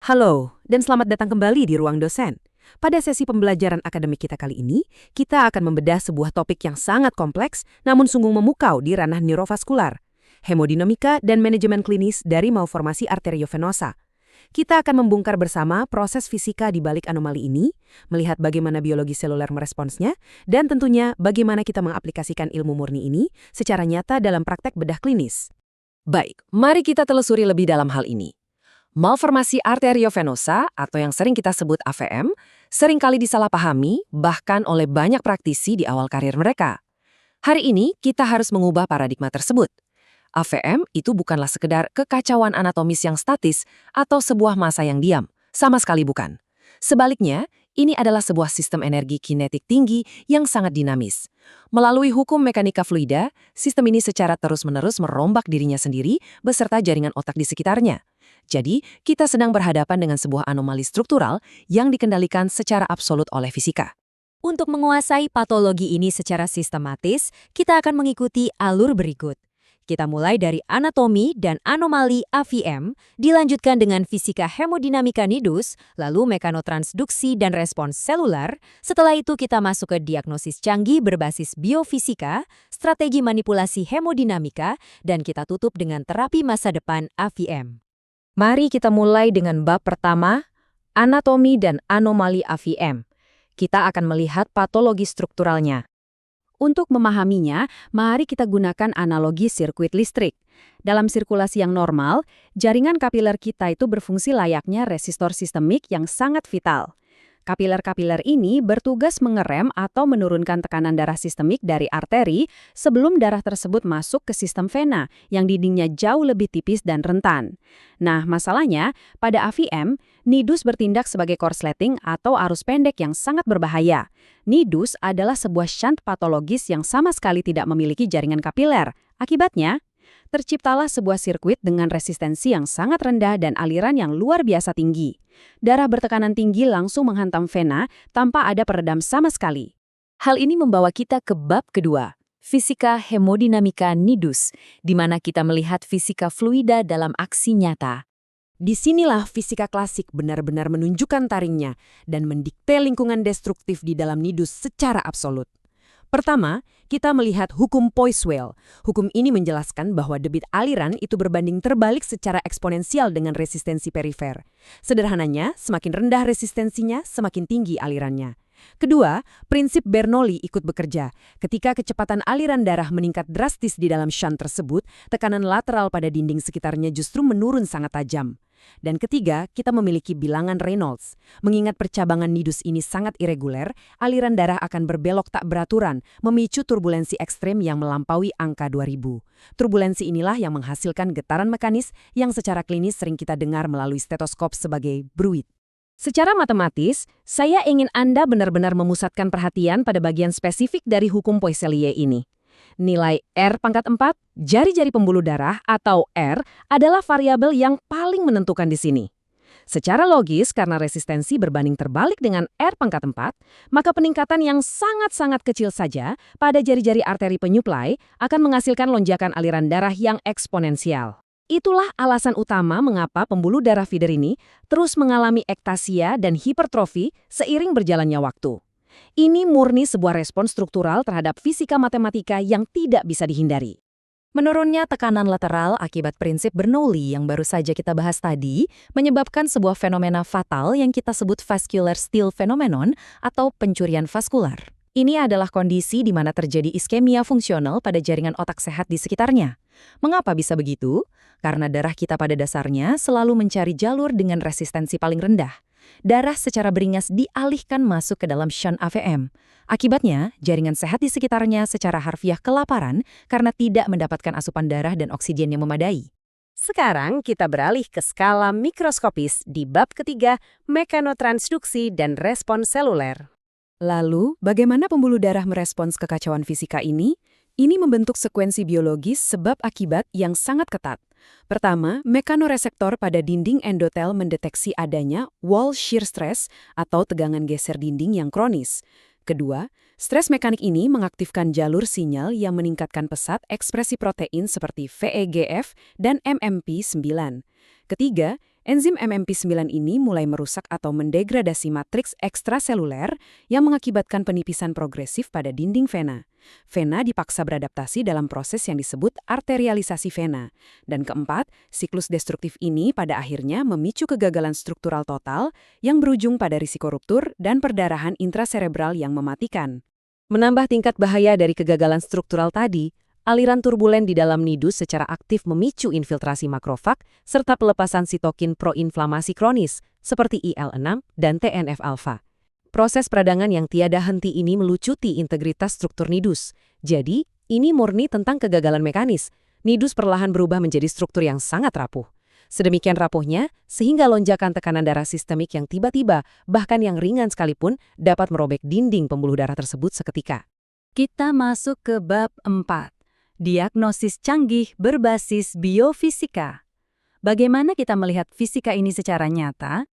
Halo, dan selamat datang kembali di Ruang Dosen. Pada sesi pembelajaran akademik kita kali ini, kita akan membedah sebuah topik yang sangat kompleks namun sungguh memukau di ranah neurovaskular, hemodinamika dan manajemen klinis dari malformasi arteriovenosa. Kita akan membongkar bersama proses fisika di balik anomali ini, melihat bagaimana biologi seluler meresponsnya, dan tentunya bagaimana kita mengaplikasikan ilmu murni ini secara nyata dalam praktek bedah klinis. Baik, mari kita telusuri lebih dalam hal ini. Malformasi arteriovenosa atau yang sering kita sebut AVM seringkali disalahpahami bahkan oleh banyak praktisi di awal karir mereka. Hari ini kita harus mengubah paradigma tersebut. AVM itu bukanlah sekedar kekacauan anatomis yang statis atau sebuah massa yang diam, sama sekali bukan. Sebaliknya, ini adalah sebuah sistem energi kinetik tinggi yang sangat dinamis. Melalui hukum mekanika fluida, sistem ini secara terus-menerus merombak dirinya sendiri beserta jaringan otak di sekitarnya. Jadi, kita sedang berhadapan dengan sebuah anomali struktural yang dikendalikan secara absolut oleh fisika. Untuk menguasai patologi ini secara sistematis, kita akan mengikuti alur berikut. Kita mulai dari anatomi dan anomali AVM, dilanjutkan dengan fisika hemodinamika nidus, lalu mekanotransduksi dan respons seluler. Setelah itu kita masuk ke diagnosis canggih berbasis biofisika, strategi manipulasi hemodinamika, dan kita tutup dengan terapi masa depan AVM. Mari kita mulai dengan bab pertama, anatomi dan anomali AVM. Kita akan melihat patologi strukturalnya. Untuk memahaminya, mari kita gunakan analogi sirkuit listrik. Dalam sirkulasi yang normal, jaringan kapiler kita itu berfungsi layaknya resistor sistemik yang sangat vital. Kapiler-kapiler ini bertugas mengerem atau menurunkan tekanan darah sistemik dari arteri sebelum darah tersebut masuk ke sistem vena yang dindingnya jauh lebih tipis dan rentan. Nah, masalahnya, pada AVM, nidus bertindak sebagai korsleting atau arus pendek yang sangat berbahaya. Nidus adalah sebuah shunt patologis yang sama sekali tidak memiliki jaringan kapiler. Akibatnya, terciptalah sebuah sirkuit dengan resistensi yang sangat rendah dan aliran yang luar biasa tinggi. Darah bertekanan tinggi langsung menghantam vena tanpa ada peredam sama sekali. Hal ini membawa kita ke bab kedua, fisika hemodinamika nidus, di mana kita melihat fisika fluida dalam aksi nyata. Disinilah fisika klasik benar-benar menunjukkan taringnya dan mendikte lingkungan destruktif di dalam nidus secara absolut. Pertama, kita melihat hukum Poiseuille. Hukum ini menjelaskan bahwa debit aliran itu berbanding terbalik secara eksponensial dengan resistensi perifer. Sederhananya, semakin rendah resistensinya, semakin tinggi alirannya. Kedua, prinsip Bernoulli ikut bekerja. Ketika kecepatan aliran darah meningkat drastis di dalam shunt tersebut, tekanan lateral pada dinding sekitarnya justru menurun sangat tajam. Dan ketiga, kita memiliki bilangan Reynolds. Mengingat percabangan nidus ini sangat irreguler, aliran darah akan berbelok tak beraturan, memicu turbulensi ekstrem yang melampaui angka 2000. Turbulensi inilah yang menghasilkan getaran mekanis yang secara klinis sering kita dengar melalui stetoskop sebagai bruit. Secara matematis, saya ingin Anda benar-benar memusatkan perhatian pada bagian spesifik dari hukum Poiseuille ini. Nilai R⁴, jari-jari pembuluh darah atau R, adalah variabel yang paling menentukan di sini. Secara logis, karena resistensi berbanding terbalik dengan R⁴, maka peningkatan yang sangat-sangat kecil saja pada jari-jari arteri penyuplai akan menghasilkan lonjakan aliran darah yang eksponensial. Itulah alasan utama mengapa pembuluh darah feeder ini terus mengalami ektasia dan hipertrofi seiring berjalannya waktu. Ini murni sebuah respons struktural terhadap fisika matematika yang tidak bisa dihindari. Menurunnya tekanan lateral akibat prinsip Bernoulli yang baru saja kita bahas tadi menyebabkan sebuah fenomena fatal yang kita sebut vascular steal phenomenon atau pencurian vaskular. Ini adalah kondisi di mana terjadi iskemia fungsional pada jaringan otak sehat di sekitarnya. Mengapa bisa begitu? Karena darah kita pada dasarnya selalu mencari jalur dengan resistensi paling rendah. Darah secara beringas dialihkan masuk ke dalam shunt AVM. Akibatnya, jaringan sehat di sekitarnya secara harfiah kelaparan karena tidak mendapatkan asupan darah dan oksigen yang memadai. Sekarang kita beralih ke skala mikroskopis di bab ketiga, mekanotransduksi dan respons seluler. Lalu, bagaimana pembuluh darah merespons kekacauan fisika ini? Ini membentuk sekuensi biologis sebab akibat yang sangat ketat. Pertama, mekanoreseptor pada dinding endotel mendeteksi adanya wall shear stress atau tegangan geser dinding yang kronis. Kedua, stres mekanik ini mengaktifkan jalur sinyal yang meningkatkan pesat ekspresi protein seperti VEGF dan MMP9. Ketiga, Enzim MMP9 ini mulai merusak atau mendegradasi matriks ekstraseluler yang mengakibatkan penipisan progresif pada dinding vena. Vena dipaksa beradaptasi dalam proses yang disebut arterialisasi vena. Dan keempat, siklus destruktif ini pada akhirnya memicu kegagalan struktural total yang berujung pada risiko ruptur dan perdarahan intraserebral yang mematikan. Menambah tingkat bahaya dari kegagalan struktural tadi, aliran turbulen di dalam nidus secara aktif memicu infiltrasi makrofag serta pelepasan sitokin proinflamasi kronis seperti IL-6 dan TNF-alfa. Proses peradangan yang tiada henti ini melucuti integritas struktur nidus. Jadi, ini murni tentang kegagalan mekanis. Nidus perlahan berubah menjadi struktur yang sangat rapuh. Sedemikian rapuhnya, sehingga lonjakan tekanan darah sistemik yang tiba-tiba, bahkan yang ringan sekalipun, dapat merobek dinding pembuluh darah tersebut seketika. Kita masuk ke bab 4. Diagnosis canggih berbasis biofisika. Bagaimana kita melihat fisika ini secara nyata?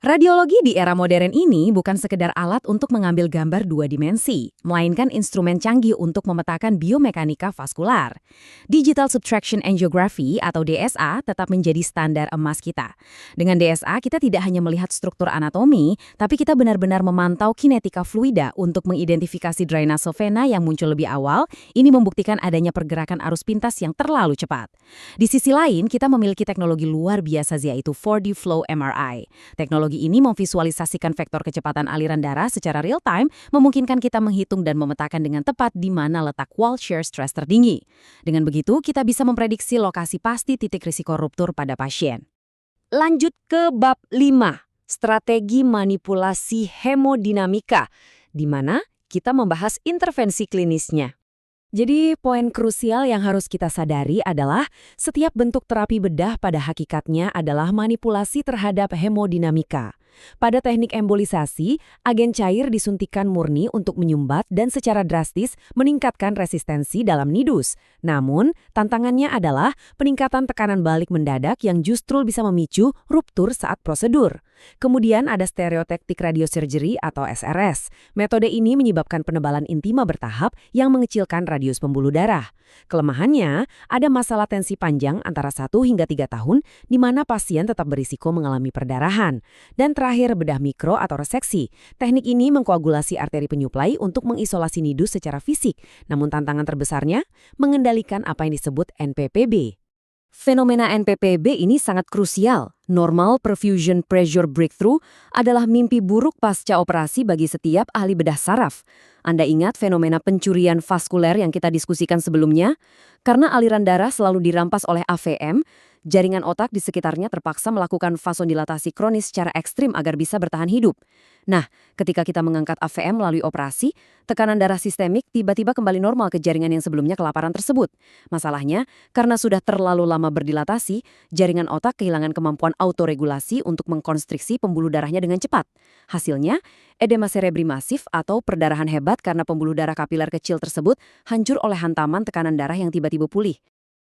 Radiologi di era modern ini bukan sekedar alat untuk mengambil gambar 2 dimensi, melainkan instrumen canggih untuk memetakan biomekanika vaskular. Digital Subtraction Angiography atau DSA tetap menjadi standar emas kita. Dengan DSA, kita tidak hanya melihat struktur anatomi, tapi kita benar-benar memantau kinetika fluida untuk mengidentifikasi drainase vena yang muncul lebih awal. Ini membuktikan adanya pergerakan arus pintas yang terlalu cepat. Di sisi lain, kita memiliki teknologi luar biasa yaitu 4D Flow MRI. Teknologi ini memvisualisasikan vektor kecepatan aliran darah secara real-time, memungkinkan kita menghitung dan memetakan dengan tepat di mana letak wall shear stress tertinggi. Dengan begitu, kita bisa memprediksi lokasi pasti titik risiko ruptur pada pasien. Lanjut ke bab 5, strategi manipulasi hemodinamika, di mana kita membahas intervensi klinisnya. Jadi, poin krusial yang harus kita sadari adalah setiap bentuk terapi bedah pada hakikatnya adalah manipulasi terhadap hemodinamika. Pada teknik embolisasi, agen cair disuntikan murni untuk menyumbat dan secara drastis meningkatkan resistensi dalam nidus. Namun, tantangannya adalah peningkatan tekanan balik mendadak yang justru bisa memicu ruptur saat prosedur. Kemudian ada stereotactic radiosurgery atau SRS. Metode ini menyebabkan penebalan intima bertahap yang mengecilkan radius pembuluh darah. Kelemahannya, ada masalah tensi panjang antara 1 hingga 3 tahun di mana pasien tetap berisiko mengalami perdarahan. Dan terakhir, bedah mikro atau reseksi. Teknik ini mengkoagulasi arteri penyuplai untuk mengisolasi nidus secara fisik. Namun tantangan terbesarnya, mengendalikan apa yang disebut NPPB. Fenomena NPPB ini sangat krusial. Normal Perfusion Pressure Breakthrough adalah mimpi buruk pasca operasi bagi setiap ahli bedah saraf. Anda ingat fenomena pencurian vaskuler yang kita diskusikan sebelumnya? Karena aliran darah selalu dirampas oleh AVM, jaringan otak di sekitarnya terpaksa melakukan vasodilatasi kronis secara ekstrim agar bisa bertahan hidup. Nah, ketika kita mengangkat AVM melalui operasi, tekanan darah sistemik tiba-tiba kembali normal ke jaringan yang sebelumnya kelaparan tersebut. Masalahnya, karena sudah terlalu lama berdilatasi, jaringan otak kehilangan kemampuan autoregulasi untuk mengkonstriksi pembuluh darahnya dengan cepat. Hasilnya, edema cerebri masif atau perdarahan hebat karena pembuluh darah kapiler kecil tersebut hancur oleh hantaman tekanan darah yang tiba-tiba pulih.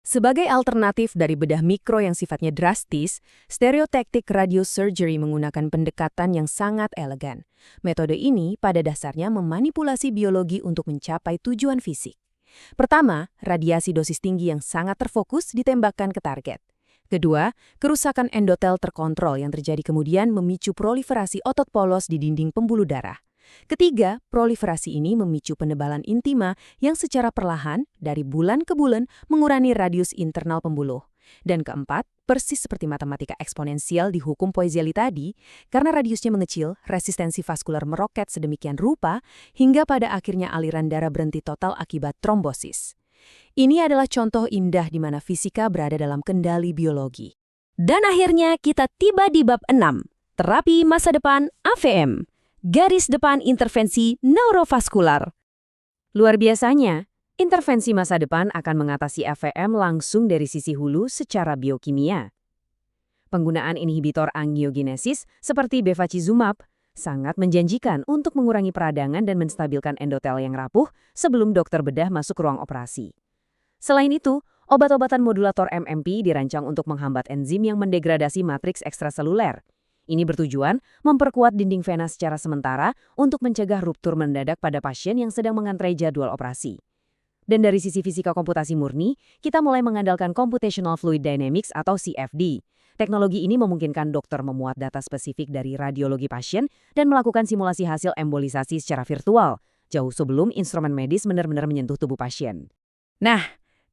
Sebagai alternatif dari bedah mikro yang sifatnya drastis, stereotactic radiosurgery menggunakan pendekatan yang sangat elegan. Metode ini pada dasarnya memanipulasi biologi untuk mencapai tujuan fisik. Pertama, radiasi dosis tinggi yang sangat terfokus ditembakkan ke target. Kedua, kerusakan endotel terkontrol yang terjadi kemudian memicu proliferasi otot polos di dinding pembuluh darah. Ketiga, proliferasi ini memicu penebalan intima yang secara perlahan dari bulan ke bulan mengurangi radius internal pembuluh. Dan keempat, persis seperti matematika eksponensial di hukum Poiseuille tadi, karena radiusnya mengecil, resistensi vaskular meroket sedemikian rupa hingga pada akhirnya aliran darah berhenti total akibat trombosis. Ini adalah contoh indah di mana fisika berada dalam kendali biologi. Dan akhirnya kita tiba di bab 6, terapi masa depan AVM. Garis depan intervensi neurovaskular. Luar biasanya, intervensi masa depan akan mengatasi AVM langsung dari sisi hulu secara biokimia. Penggunaan inhibitor angiogenesis seperti bevacizumab sangat menjanjikan untuk mengurangi peradangan dan menstabilkan endotel yang rapuh sebelum dokter bedah masuk ruang operasi. Selain itu, obat-obatan modulator MMP dirancang untuk menghambat enzim yang mendegradasi matriks ekstraseluler. Ini bertujuan memperkuat dinding vena secara sementara untuk mencegah ruptur mendadak pada pasien yang sedang mengantre jadwal operasi. Dan dari sisi fisika komputasi murni, kita mulai mengandalkan Computational Fluid Dynamics atau CFD. Teknologi ini memungkinkan dokter memuat data spesifik dari radiologi pasien dan melakukan simulasi hasil embolisasi secara virtual, jauh sebelum instrumen medis benar-benar menyentuh tubuh pasien. Nah,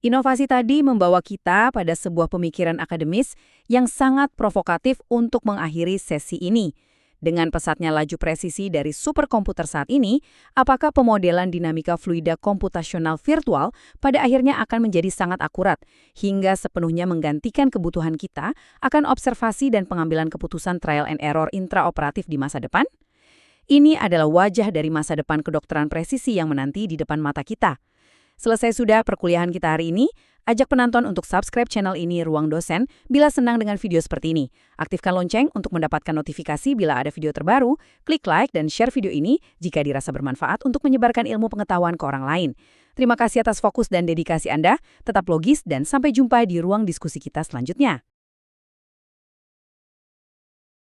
inovasi tadi membawa kita pada sebuah pemikiran akademis yang sangat provokatif untuk mengakhiri sesi ini. Dengan pesatnya laju presisi dari superkomputer saat ini, apakah pemodelan dinamika fluida komputasional virtual pada akhirnya akan menjadi sangat akurat, hingga sepenuhnya menggantikan kebutuhan kita akan observasi dan pengambilan keputusan trial and error intraoperatif di masa depan? Ini adalah wajah dari masa depan kedokteran presisi yang menanti di depan mata kita. Selesai sudah perkuliahan kita hari ini, ajak penonton untuk subscribe channel ini Ruang Dosen bila senang dengan video seperti ini. Aktifkan lonceng untuk mendapatkan notifikasi bila ada video terbaru, klik like dan share video ini jika dirasa bermanfaat untuk menyebarkan ilmu pengetahuan ke orang lain. Terima kasih atas fokus dan dedikasi Anda, tetap logis dan sampai jumpa di ruang diskusi kita selanjutnya.